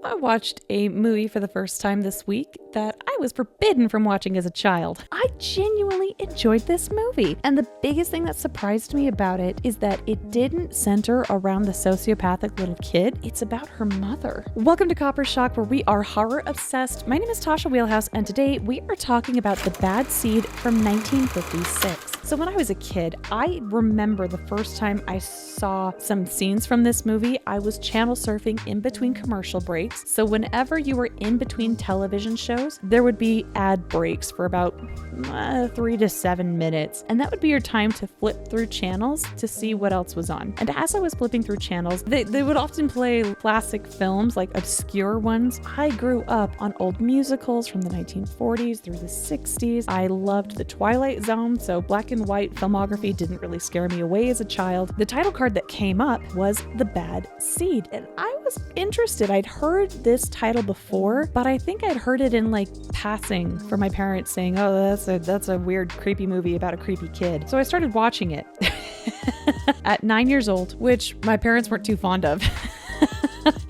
I watched a movie for the first time this week that I was forbidden from watching as a child. I genuinely enjoyed this movie. And the biggest thing that surprised me about it is that it didn't center around the sociopathic little kid. It's about her mother. Welcome to Copper Shock, where we are horror obsessed. My name is Tasha Wheelhouse, and today we are talking about The Bad Seed from 1956. So when I was a kid, I remember the first time I saw some scenes from this movie, I was channel surfing in between commercial breaks. So whenever you were in between television shows, there would be ad breaks for about 3 to 7 minutes. And that would be your time to flip through channels to see what else was on. And as I was flipping through channels, they would often play classic films, like obscure ones. I grew up on old musicals from the 1940s through the 60s. I loved the Twilight Zone, so black and white filmography didn't really scare me away as a child. The title card that came up was The Bad Seed, and I was interested. I'd heard this title before, but I think I'd heard it in like passing from my parents saying, "Oh, that's a weird, creepy movie about a creepy kid." So I started watching it at 9 years old, which my parents weren't too fond of.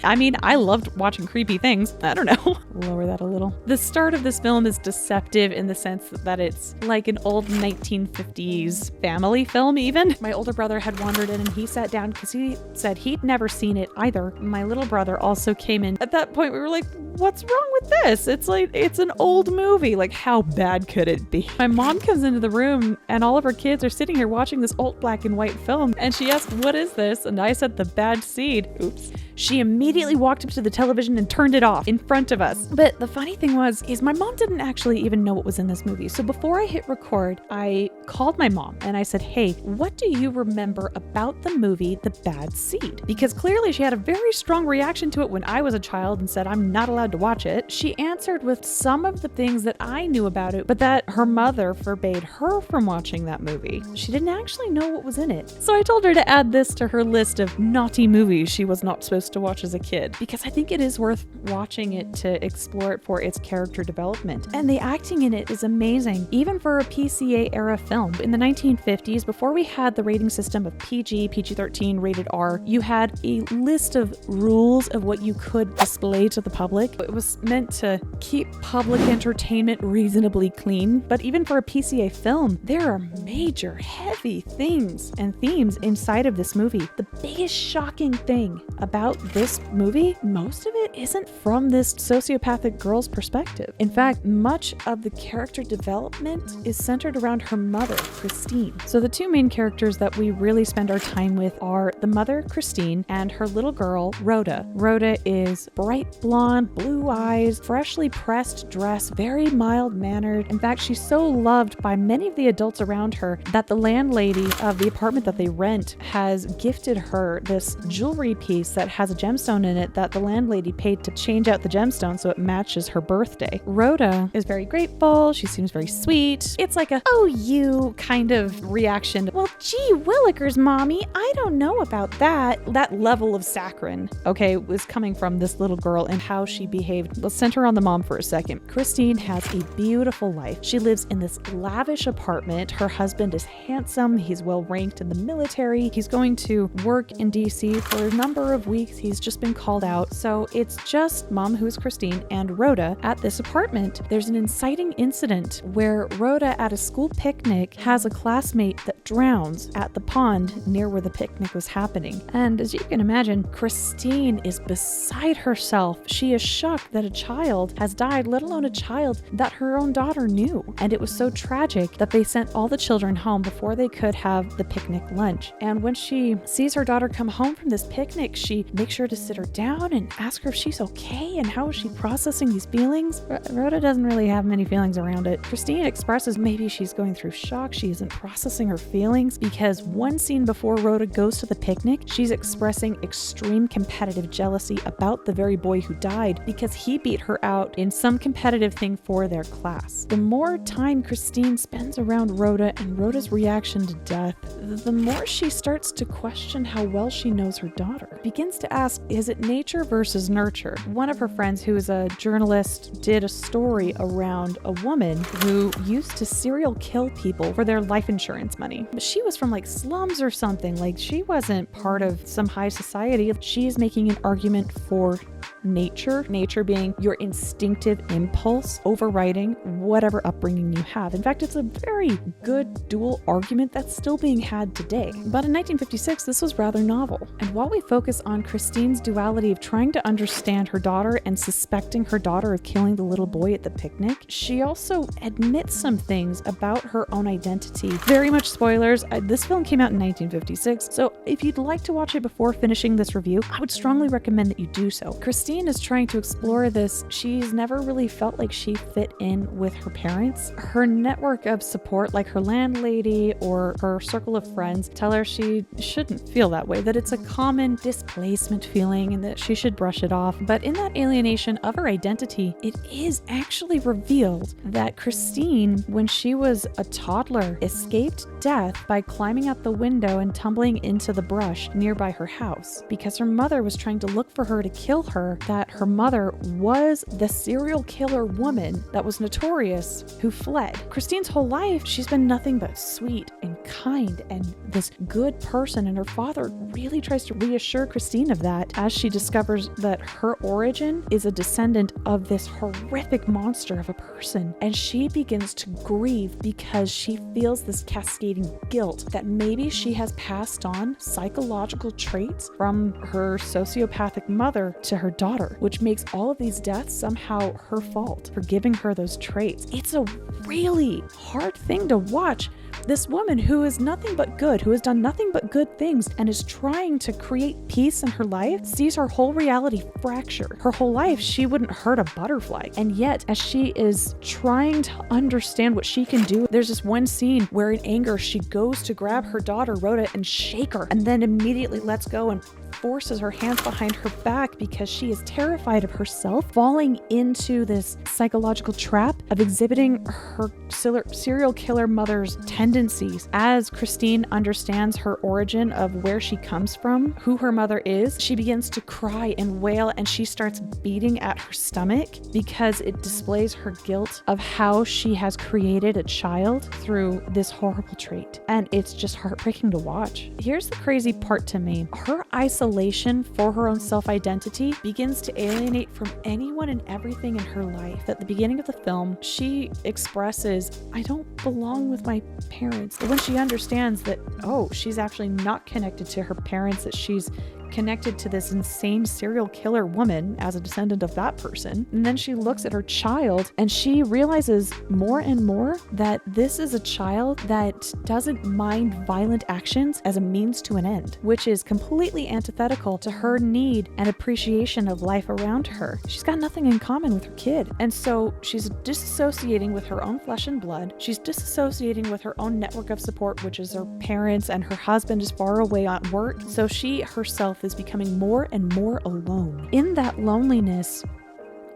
I mean, I loved watching creepy things. I don't know. Lower that a little. The start of this film is deceptive in the sense that it's like an old 1950s family film even. My older brother had wandered in and he sat down because he said he'd never seen it either. My little brother also came in. At that point, we were like, what's wrong with this? It's like, it's an old movie. Like, how bad could it be? My mom comes into the room and all of her kids are sitting here watching this old black and white film. And she asked, what is this? And I said, The Bad Seed. Oops. She immediately walked up to the television and turned it off in front of us. But the funny thing is my mom didn't actually even know what was in this movie. So before I hit record, I called my mom and I said, hey, what do you remember about the movie The Bad Seed? Because clearly she had a very strong reaction to it when I was a child and said I'm not allowed to watch it. She answered with some of the things that I knew about it, but that her mother forbade her from watching that movie. She didn't actually know what was in it. So I told her to add this to her list of naughty movies she was not supposed to watch as a kid, because I think it is worth watching it to explore it for its character development. And the acting in it is amazing, even for a PCA era film. In the 1950s, before we had the rating system of PG, PG-13, rated R, you had a list of rules of what you could display to the public. It was meant to keep public entertainment reasonably clean, but even for a PCA film, there are major heavy things and themes inside of this movie. The biggest shocking thing about this movie, most of it isn't from this sociopathic girl's perspective. In fact, much of the character development is centered around her mother, Christine. So the two main characters that we really spend our time with are the mother, Christine, and her little girl, Rhoda. Rhoda is bright blonde, blue eyes, freshly pressed dress, very mild-mannered. In fact, she's so loved by many of the adults around her that the landlady of the apartment that they rent has gifted her this jewelry piece that has a gemstone in it that the landlady paid to change out the gemstone so it matches her birthday. Rhoda is very grateful. She seems very sweet. It's like a, oh, you kind of reaction. Well, gee willikers, mommy, I don't know about that. That level of saccharine, okay, was coming from this little girl and how she behaved. Let's center on the mom for a second. Christine has a beautiful life. She lives in this lavish apartment. Her husband is handsome. He's well ranked in the military. He's going to work in DC for a number of weeks. He's just been called out. So it's just mom, who's Christine, and Rhoda at this apartment. There's an inciting incident where Rhoda at a school picnic has a classmate that drowns at the pond near where the picnic was happening. And as you can imagine, Christine is beside herself. She is shocked that a child has died, let alone a child that her own daughter knew. And it was so tragic that they sent all the children home before they could have the picnic lunch. And when she sees her daughter come home from this picnic, she makes sure to sit her down and ask her if she's okay and how is she processing these feelings. Rhoda doesn't really have many feelings around it. Christine expresses maybe she's going through shock. She isn't processing her feelings because one scene before Rhoda goes to the picnic, she's expressing extreme competitive jealousy about the very boy who died because he beat her out in some competitive thing for their class. The more time Christine spends around Rhoda and Rhoda's reaction to death, the more she starts to question how well she knows her daughter. Begins to ask, is is it nature versus nurture? One of her friends, who is a journalist, did a story around a woman who used to serial kill people for their life insurance money. But she was from like slums or something. Like, she wasn't part of some high society. She's making an argument for nature being your instinctive impulse overriding whatever upbringing you have. In fact, it's a very good dual argument that's still being had today. But in 1956, this was rather novel. And while we focus on Christine's duality of trying to understand her daughter and suspecting her daughter of killing the little boy at the picnic, she also admits some things about her own identity. Very much spoilers. This film came out in 1956, so if you'd like to watch it before finishing this review, I would strongly recommend that you do so. Christine is trying to explore this. She's never really felt like she fit in with her parents. Her network of support, like her landlady or her circle of friends, tell her she shouldn't feel that way, that it's a common displacement feeling and that she should brush it off. But in that alienation of her identity, it is actually revealed that Christine, when she was a toddler, escaped death by climbing out the window and tumbling into the brush nearby her house because her mother was trying to look for her to kill her, that her mother was the serial killer woman that was notorious who fled. Christine's whole life, she's been nothing but sweet and kind and this good person, and her father really tries to reassure Christine of that as she discovers that her origin is a descendant of this horrific monster of a person. And she begins to grieve because she feels this cascading guilt that maybe she has passed on psychological traits from her sociopathic mother to her daughter, which makes all of these deaths somehow her fault for giving her those traits. It's a really hard thing to watch. This woman who is nothing but good, who has done nothing but good things and is trying to create peace in her life, sees her whole reality fracture. Her whole life, she wouldn't hurt a butterfly. And yet, as she is trying to understand what she can do, there's this one scene where in anger, she goes to grab her daughter, Rhoda, and shake her, and then immediately lets go and forces her hands behind her back because she is terrified of herself falling into this psychological trap of exhibiting her serial killer mother's tendencies. As Christine understands her origin of where she comes from, who her mother is, she begins to cry and wail, and she starts beating at her stomach because it displays her guilt of how she has created a child through this horrible trait. And it's just heartbreaking to watch. Here's the crazy part to me. Her isolation for her own self-identity begins to alienate from anyone and everything in her life. At the beginning of the film, she expresses, I don't belong with my parents. But when she understands that, oh, she's actually not connected to her parents, that she's connected to this insane serial killer woman as a descendant of that person. And then she looks at her child and she realizes more and more that this is a child that doesn't mind violent actions as a means to an end, which is completely antithetical to her need and appreciation of life around her. She's got nothing in common with her kid. And so she's disassociating with her own flesh and blood. She's disassociating with her own network of support, which is her parents, and her husband is far away at work. So she herself is becoming more and more alone. In that loneliness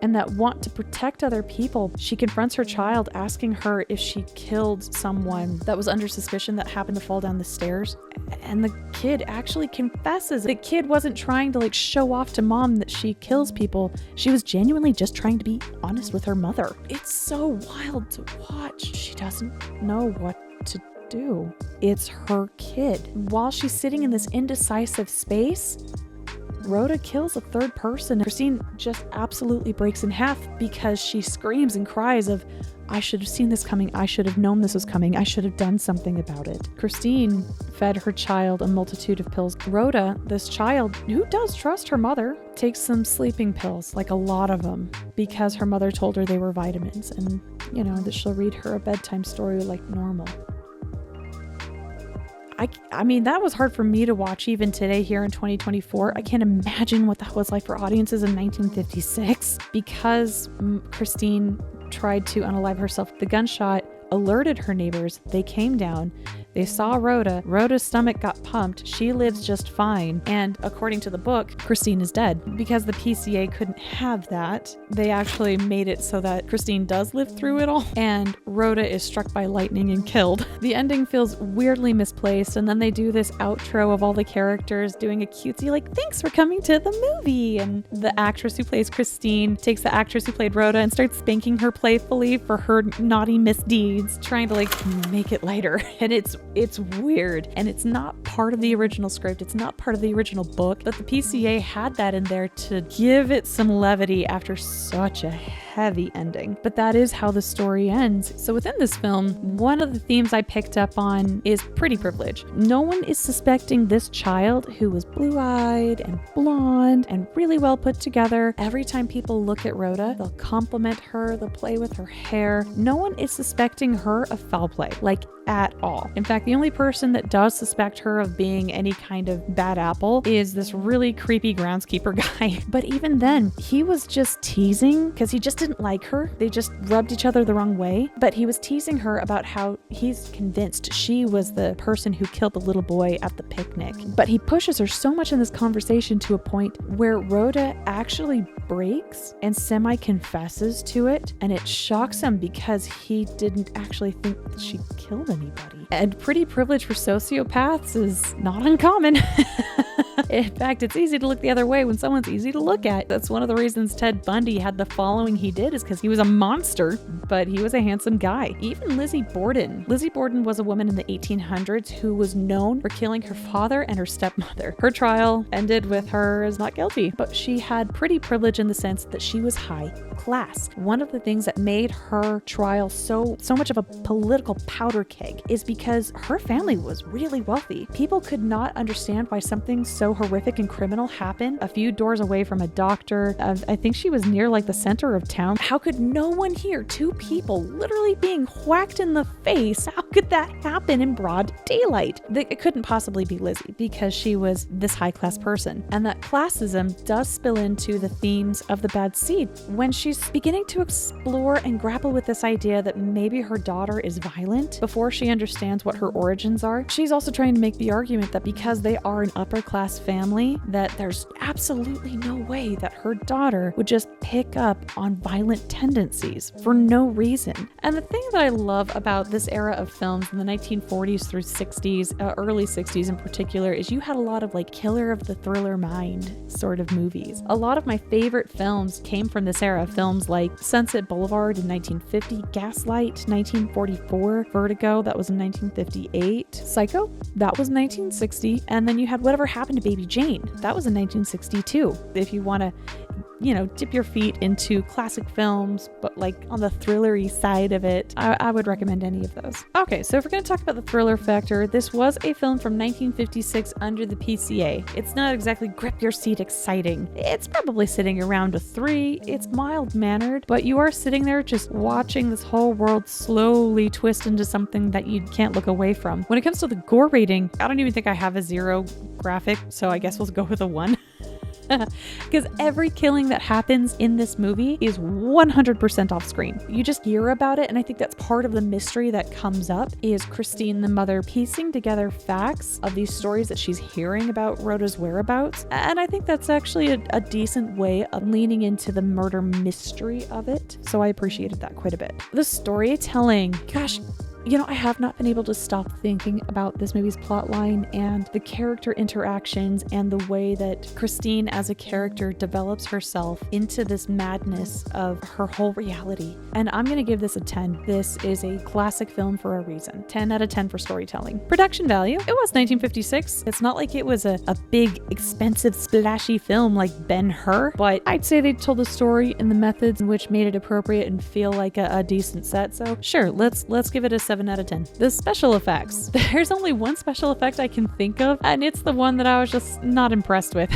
and that want to protect other people, she confronts her child, asking her if she killed someone that was under suspicion that happened to fall down the stairs. And the kid actually confesses. The kid wasn't trying to show off to mom that she kills people. She was genuinely just trying to be honest with her mother. It's so wild to watch. She doesn't know what to do. It's her kid. While she's sitting in this indecisive space, Rhoda kills a third person. Christine just absolutely breaks in half because she screams and cries of, I should have seen this coming. I should have known this was coming. I should have done something about it. Christine fed her child a multitude of pills. Rhoda, this child who does trust her mother, takes some sleeping pills, like a lot of them, because her mother told her they were vitamins and, that she'll read her a bedtime story like normal. I mean, that was hard for me to watch even today here in 2024. I can't imagine what that was like for audiences in 1956 because Christine tried to unalive herself. The gunshot alerted her neighbors. They came down. They saw Rhoda. Rhoda's stomach got pumped. She lives just fine. And according to the book, Christine is dead. Because the PCA couldn't have that, they actually made it so that Christine does live through it all. And Rhoda is struck by lightning and killed. The ending feels weirdly misplaced. And then they do this outro of all the characters doing a cutesy, like, thanks for coming to the movie. And the actress who plays Christine takes the actress who played Rhoda and starts spanking her playfully for her naughty misdeeds, trying to like make it lighter. And it's weird. And it's not part of the original script. It's not part of the original book, but the PCA had that in there to give it some levity after such a heavy ending. But that is how the story ends. So within this film, one of the themes I picked up on is pretty privilege. No one is suspecting this child who was blue-eyed and blonde and really well put together. Every time people look at Rhoda, they'll compliment her, they'll play with her hair. No one is suspecting her of foul play, like at all. In fact, the only person that does suspect her of being any kind of bad apple is this really creepy groundskeeper guy. But even then, he was just teasing because he just didn't like her. They just rubbed each other the wrong way. But he was teasing her about how he's convinced she was the person who killed the little boy at the picnic. But he pushes her so much in this conversation to a point where Rhoda actually breaks and semi-confesses to it. And it shocks him because he didn't actually think that she killed anybody. And pretty privilege for sociopaths is not uncommon. In fact, it's easy to look the other way when someone's easy to look at. That's one of the reasons Ted Bundy had the following he did, is because he was a monster, but he was a handsome guy. Even Lizzie Borden. Lizzie Borden was a woman in the 1800s who was known for killing her father and her stepmother. Her trial ended with her as not guilty, but she had pretty privilege in the sense that she was high class. One of the things that made her trial so much of a political powder keg is because her family was really wealthy. People could not understand why something so horrific and criminal happened a few doors away from a doctor. I think she was near like the center of town. How could no one hear two people literally being whacked in the face? How could that happen in broad daylight? It couldn't possibly be Lizzie because she was this high class person. And that classism does spill into the themes of The Bad Seed when she's beginning to explore and grapple with this idea that maybe her daughter is violent before she understands what her origins are. She's also trying to make the argument that because they are an upper class family, that there's absolutely no way that her daughter would just pick up on violent tendencies for no reason. And the thing that I love about this era of films in the 1940s through 60s, early 60s in particular, is you had a lot of like killer of the thriller mind sort of movies. A lot of my favorite films came from this era. Films like Sunset Boulevard in 1950, Gaslight 1944, Vertigo, that was in 1958, Psycho, that was 1960, and then you had Whatever Happened to Baby Jane, that was in 1962. If you want to, dip your feet into classic films, but like on the thrillery side of it, I would recommend any of those. Okay, so if we're going to talk about the thriller factor, this was a film from 1956 under the PCA. It's not exactly grip your seat exciting. It's probably sitting around a 3. It's mild-mannered, but you are sitting there just watching this whole world slowly twist into something that you can't look away from. When it comes to the gore rating, I don't even think I have a 0 graphic, so I guess we'll go with a 1. Because every killing that happens in this movie is 100% off screen. You just hear about it, and I think that's part of the mystery that comes up, is Christine, the mother, piecing together facts of these stories that she's hearing about Rhoda's whereabouts. And I think that's actually a decent way of leaning into the murder mystery of it. So I appreciated that quite a bit. The storytelling, gosh, I have not been able to stop thinking about this movie's plotline and the character interactions and the way that Christine as a character develops herself into this madness of her whole reality. And I'm going to give this a 10. This is a classic film for a reason. 10 out of 10 for storytelling. Production value, it was 1956. It's not like it was a big, expensive, splashy film like Ben-Hur, but I'd say they told the story in the methods in which made it appropriate and feel like a decent set. So sure, let's give it a 7 out of 10. The special effects. There's only one special effect I can think of, and it's the one that I was just not impressed with.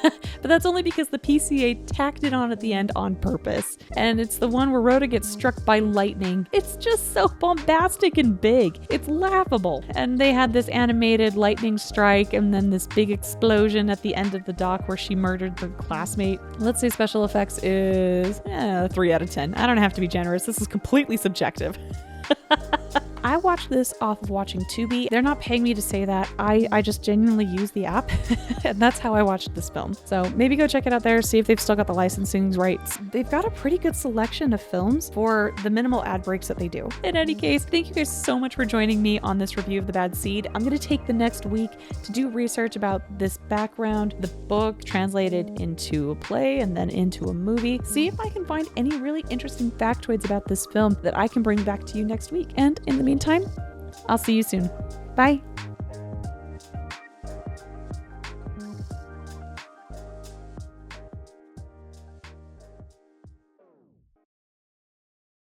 But that's only because the PCA tacked it on at the end on purpose. And it's the one where Rhoda gets struck by lightning. It's just so bombastic and big. It's laughable. And they had this animated lightning strike and then this big explosion at the end of the dock where she murdered her classmate. Let's say special effects is 3 out of 10. I don't have to be generous. This is completely subjective. I watched this off of watching Tubi. They're not paying me to say that. I just genuinely use the app and that's how I watched this film. So maybe go check it out there, see if they've still got the licensing rights. They've got a pretty good selection of films for the minimal ad breaks that they do. In any case, thank you guys so much for joining me on this review of The Bad Seed. I'm going to take the next week to do research about this background, the book translated into a play and then into a movie. See if I can find any really interesting factoids about this film that I can bring back to you next week. And in the meantime, I'll see you soon. Bye.